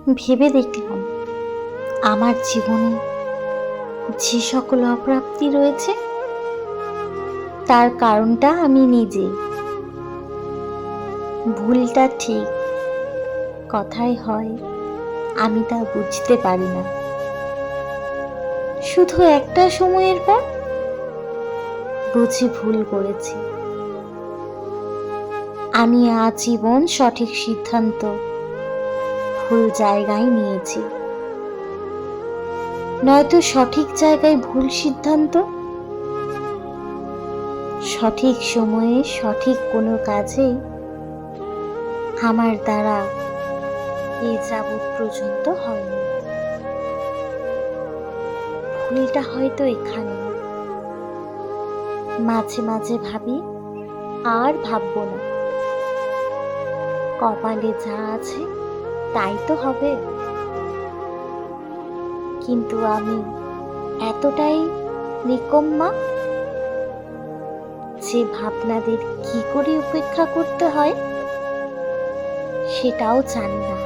ভেবে দেখলাম আমার জীবনে যে সকল অপ্রাপ্তি রয়েছে তার কারণটা আমি নিজে। ভুলটা ঠিক, কথায় হয় আমি তা বুঝতে পারি না। শুধু একটা সময়ের পর বুঝি ভুল করেছি। আমি আজীবন সঠিক সিদ্ধান্ত ভুল জায়গায় নিয়েছি, নয়তো সঠিক জায়গায় ভুল সিদ্ধান্ত, সঠিক সময়ে সঠিক কোনো কাজে আমার দ্বারা এ যাবৎ পর্যন্ত হয়নি। ভুলটা হয়তো এখানে। মাঝে মাঝে ভাবি আর ভাববো না, কপালে যা আছে তাই তো হবে। কিন্তু আমি এতটাই নিকম্মা যে ভাবনাদের কি করে উপেক্ষা করতে হয় সেটাও জানি না।